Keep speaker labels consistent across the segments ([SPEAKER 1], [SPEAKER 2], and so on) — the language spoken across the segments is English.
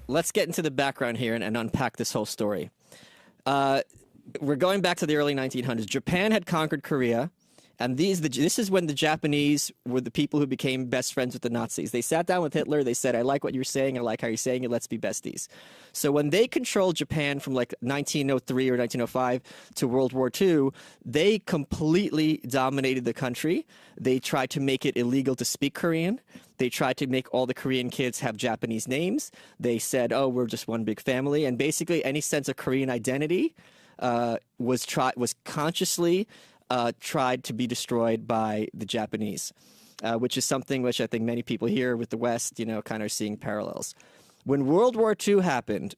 [SPEAKER 1] let's get into the background here and unpack this whole story. We're going back to the early 1900s. Japan had conquered Korea. And this is when the Japanese were the people who became best friends with the Nazis. They sat down with Hitler. They said, I like what you're saying. I like how you're saying it. Let's be besties. So when they controlled Japan from like 1903 or 1905 to World War II, they completely dominated the country. They tried to make it illegal to speak Korean. They tried to make all the Korean kids have Japanese names. They said, oh, we're just one big family. And basically any sense of Korean identity was consciously tried to be destroyed by the Japanese, which is something which I think many people here with the West, kind of seeing parallels. When World War II happened,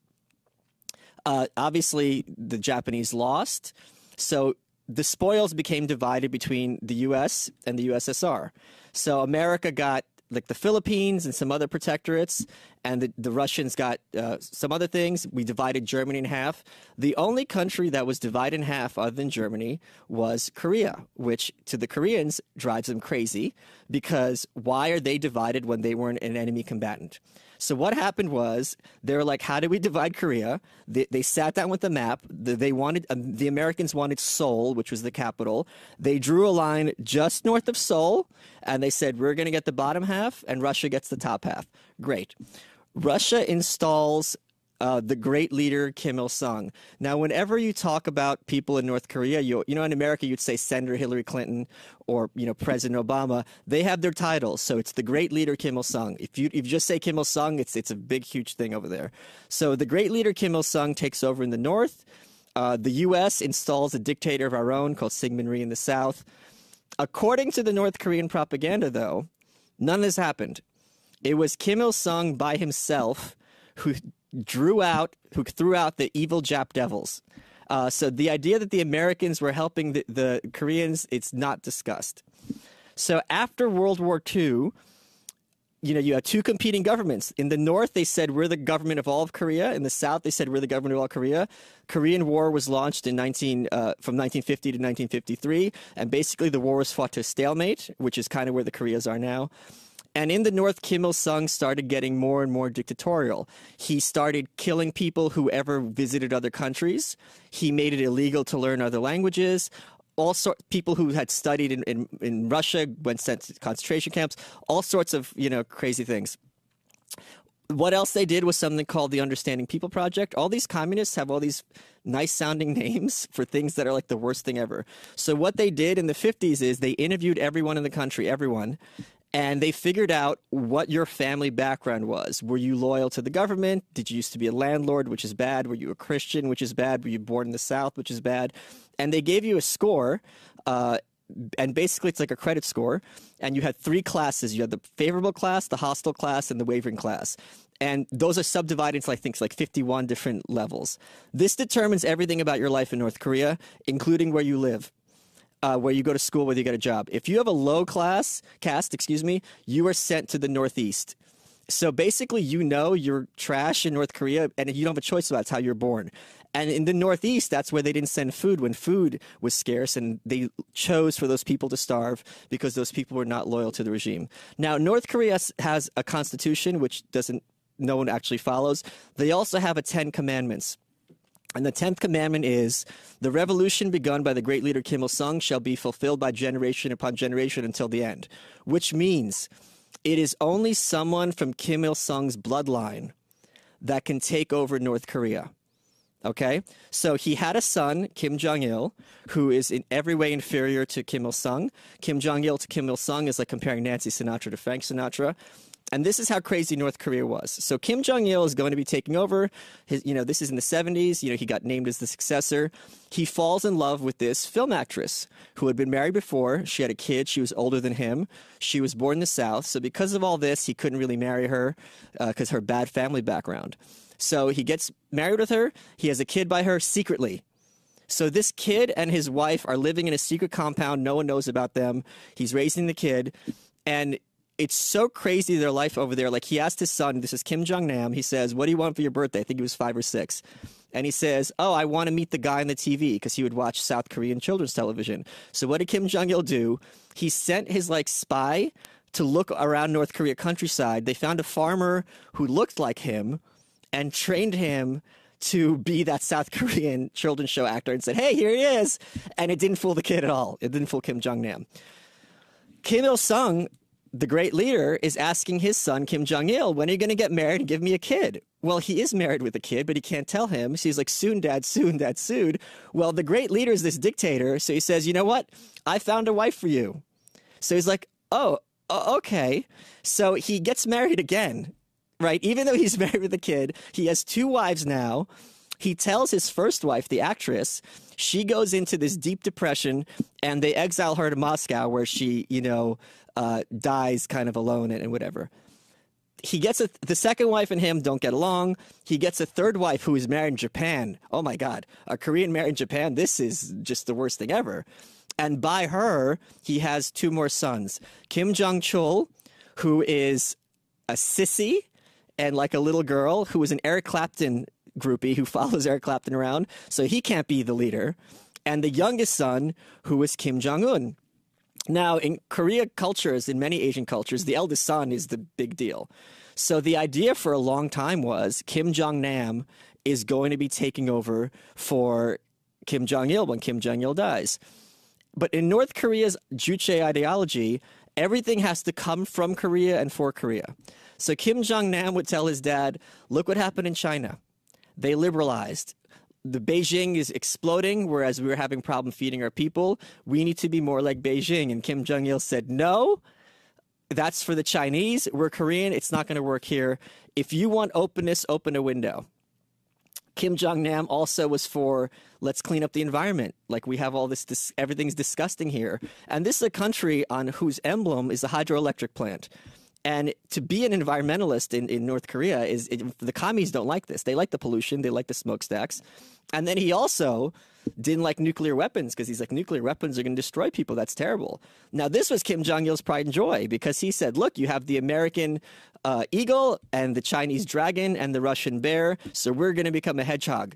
[SPEAKER 1] obviously the Japanese lost, so the spoils became divided between the U.S. and the USSR. So America got like the Philippines and some other protectorates, and the Russians got some other things. We divided Germany in half. The only country that was divided in half other than Germany was Korea, which to the Koreans drives them crazy because why are they divided when they weren't an enemy combatant? So what happened was they were like, how do we divide Korea? They sat down with the map. The Americans wanted Seoul, which was the capital. They drew a line just north of Seoul, and they said, we're going to get the bottom half, and Russia gets the top half. Great. Russia installs the great leader Kim Il-sung. Now, whenever you talk about people in North Korea, in America, you'd say Senator Hillary Clinton or, President Obama. They have their titles. So it's the great leader Kim Il-sung. If you just say Kim Il-sung, it's a big, huge thing over there. So the great leader Kim Il-sung takes over in the North. The U.S. installs a dictator of our own called Syngman Rhee in the South. According to the North Korean propaganda, though, none of this happened. It was Kim Il-sung by himself who threw out the evil Jap devils. So the idea that the Americans were helping the Koreans, it's not discussed. So after World War II, you have two competing governments. In the North, they said, we're the government of all of Korea. In the South, they said, we're the government of all Korea. Korean War was launched from 1950 to 1953. And basically, the war was fought to a stalemate, which is kind of where the Koreas are now. And in the North, Kim Il-sung started getting more and more dictatorial. He started killing people who ever visited other countries. He made it illegal to learn other languages. People who had studied in Russia went sent to concentration camps. All sorts of crazy things. What else they did was something called the Understanding People Project. All these communists have all these nice-sounding names for things that are like the worst thing ever. So what they did in the 50s is they interviewed everyone in the country, everyone. And they figured out what your family background was. Were you loyal to the government? Did you used to be a landlord, which is bad? Were you a Christian, which is bad? Were you born in the South, which is bad? And they gave you a score, and basically it's like a credit score. And you had three classes. You had the favorable class, the hostile class, and the wavering class. And those are subdivided into, I think, like 51 different levels. This determines everything about your life in North Korea, including where you live. Where you go to school, whether you get a job. If you have a low caste, you are sent to the Northeast. So basically, you're trash in North Korea, and you don't have a choice about it. It's how you're born. And in the Northeast, that's where they didn't send food when food was scarce, and they chose for those people to starve because those people were not loyal to the regime. Now, North Korea has a constitution, which no one actually follows. They also have a 10 Commandments. And the 10th commandment is, the revolution begun by the great leader Kim Il-sung shall be fulfilled by generation upon generation until the end, which means it is only someone from Kim Il-sung's bloodline that can take over North Korea. Okay? So he had a son, Kim Jong-il, who is in every way inferior to Kim Il-sung. Kim Jong-il to Kim Il-sung is like comparing Nancy Sinatra to Frank Sinatra. And this is how crazy North Korea was. So Kim Jong-il is going to be taking over. This is in the 70s. He got named as the successor. He falls in love with this film actress who had been married before. She had a kid. She was older than him. She was born in the South. So because of all this, he couldn't really marry her because her bad family background. So he gets married with her. He has a kid by her secretly. So this kid and his wife are living in a secret compound. No one knows about them. He's raising the kid. And it's so crazy, their life over there. Like, he asked his son, this is Kim Jong-nam, he says, what do you want for your birthday? I think he was 5 or 6. And he says, oh, I want to meet the guy on the TV, because he would watch South Korean children's television. So what did Kim Jong-il do? He sent his, spy to look around North Korea countryside. They found a farmer who looked like him, and trained him to be that South Korean children's show actor and said, hey, here he is. And it didn't fool the kid at all. It didn't fool Kim Jong-nam. Kim Il-sung, the great leader, is asking his son, Kim Jong-il, when are you going to get married and give me a kid? Well, he is married with a kid, but he can't tell him. So he's like, soon, Dad, soon, Dad, soon. Well, the great leader is this dictator. So he says, you know what? I found a wife for you. So he's like, oh, okay. So he gets married again. Right? Even though he's married with a kid, he has 2 wives now. He tells his first wife, the actress, she goes into this deep depression and they exile her to Moscow where she, dies kind of alone and whatever. He gets the second wife and him don't get along. He gets a third wife who is married in Japan. Oh my God, a Korean married in Japan. This is just the worst thing ever. And by her, he has 2 more sons. Kim Jong-chul, who is a sissy, and like a little girl who is an Eric Clapton groupie who follows Eric Clapton around, so he can't be the leader. And the youngest son, who is Kim Jong-un. Now, in Korea cultures, in many Asian cultures, the eldest son is the big deal. So the idea for a long time was Kim Jong-nam is going to be taking over for Kim Jong-il when Kim Jong-il dies. But in North Korea's Juche ideology, everything has to come from Korea and for Korea. So Kim Jong-nam would tell his dad, look what happened in China. They liberalized. The Beijing is exploding, whereas we were having problem feeding our people. We need to be more like Beijing. And Kim Jong-il said, no, that's for the Chinese. We're Korean. It's not going to work here. If you want openness, open a window. Kim Jong-nam also was for, let's clean up the environment. Like we have all this everything's disgusting here. And this is a country on whose emblem is a hydroelectric plant. And to be an environmentalist in North Korea the commies don't like this. They like the pollution. They like the smokestacks. And then he also didn't like nuclear weapons because he's like, nuclear weapons are going to destroy people. That's terrible. Now, this was Kim Jong-il's pride and joy because he said, look, you have the American eagle and the Chinese dragon and the Russian bear. So we're going to become a hedgehog.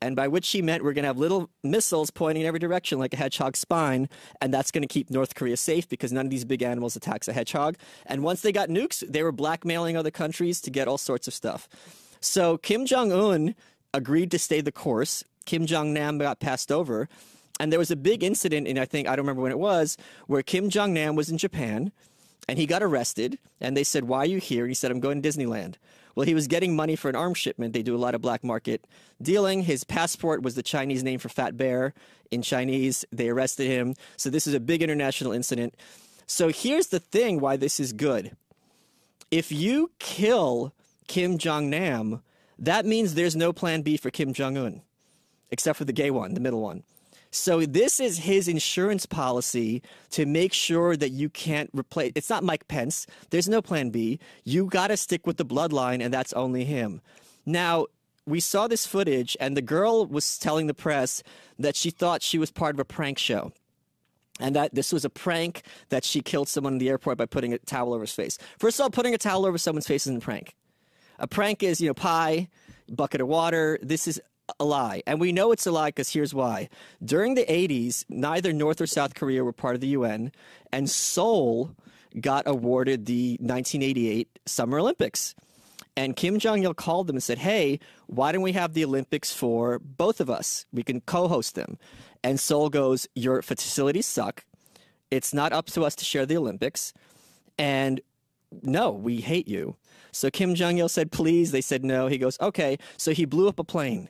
[SPEAKER 1] And by which he meant we're going to have little missiles pointing in every direction like a hedgehog's spine. And that's going to keep North Korea safe because none of these big animals attacks a hedgehog. And once they got nukes, they were blackmailing other countries to get all sorts of stuff. So Kim Jong-un agreed to stay the course. Kim Jong-nam got passed over. And there was a big incident I don't remember when it was, where Kim Jong-nam was in Japan and he got arrested. And they said, why are you here? And he said, I'm going to Disneyland. Well, he was getting money for an arms shipment. They do a lot of black market dealing. His passport was the Chinese name for fat bear in Chinese. They arrested him. So this is a big international incident. So here's the thing why this is good. If you kill Kim Jong-nam, that means there's no plan B for Kim Jong-un, except for the gay one, the middle one. So this is his insurance policy to make sure that you can't replace. It's not Mike Pence. There's no plan B. You got to stick with the bloodline, and that's only him. Now, we saw this footage, and the girl was telling the press that she thought she was part of a prank show. And that this was a prank, that she killed someone in the airport by putting a towel over his face. First of all, putting a towel over someone's face isn't a prank. A prank is, pie, bucket of water. This is a lie. And we know it's a lie because here's why. During the 80s, neither North or South Korea were part of the UN, and Seoul got awarded the 1988 Summer Olympics. And Kim Jong-il called them and said, hey, why don't we have the Olympics for both of us? We can co-host them. And Seoul goes, your facilities suck. It's not up to us to share the Olympics. And no, we hate you. So Kim Jong-il said, please. They said no. He goes, okay. So he blew up a plane.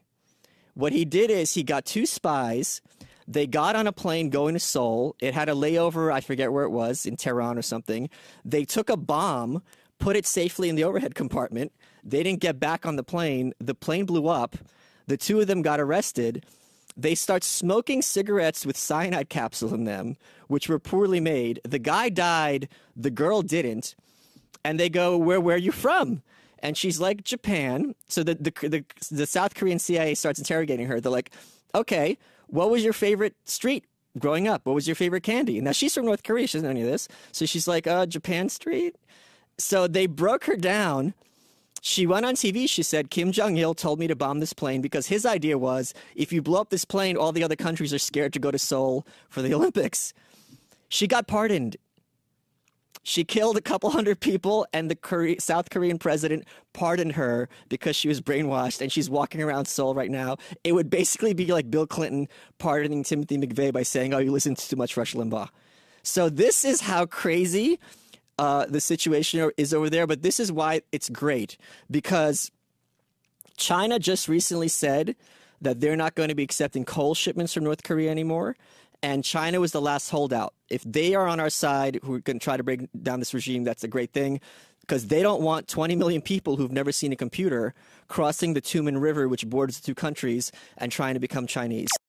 [SPEAKER 1] What he did is he got 2 spies. They got on a plane going to Seoul. It had a layover, I forget where it was, in Tehran or something. They took a bomb, put it safely in the overhead compartment. They didn't get back on the plane. The plane blew up. The 2 of them got arrested. They start smoking cigarettes with cyanide capsule in them, which were poorly made. The guy died. The girl didn't. And they go, where are you from? And she's like, Japan. So the South Korean CIA starts interrogating her. They're like, okay, what was your favorite street growing up? What was your favorite candy? Now, she's from North Korea. She doesn't know any of this. So she's like, Japan Street. So they broke her down. She went on TV. She said, Kim Jong-il told me to bomb this plane because his idea was if you blow up this plane, all the other countries are scared to go to Seoul for the Olympics. She got pardoned. She killed a couple hundred people, and the South Korean president pardoned her because she was brainwashed, and she's walking around Seoul right now. It would basically be like Bill Clinton pardoning Timothy McVeigh by saying, "Oh, you listened to too much Rush Limbaugh." So this is how crazy the situation is over there. But this is why it's great, because China just recently said that they're not going to be accepting coal shipments from North Korea anymore. And China was the last holdout. If they are on our side, who are going to try to bring down this regime, that's a great thing, because they don't want 20 million people who've never seen a computer crossing the Tumen River, which borders the two countries, and trying to become Chinese.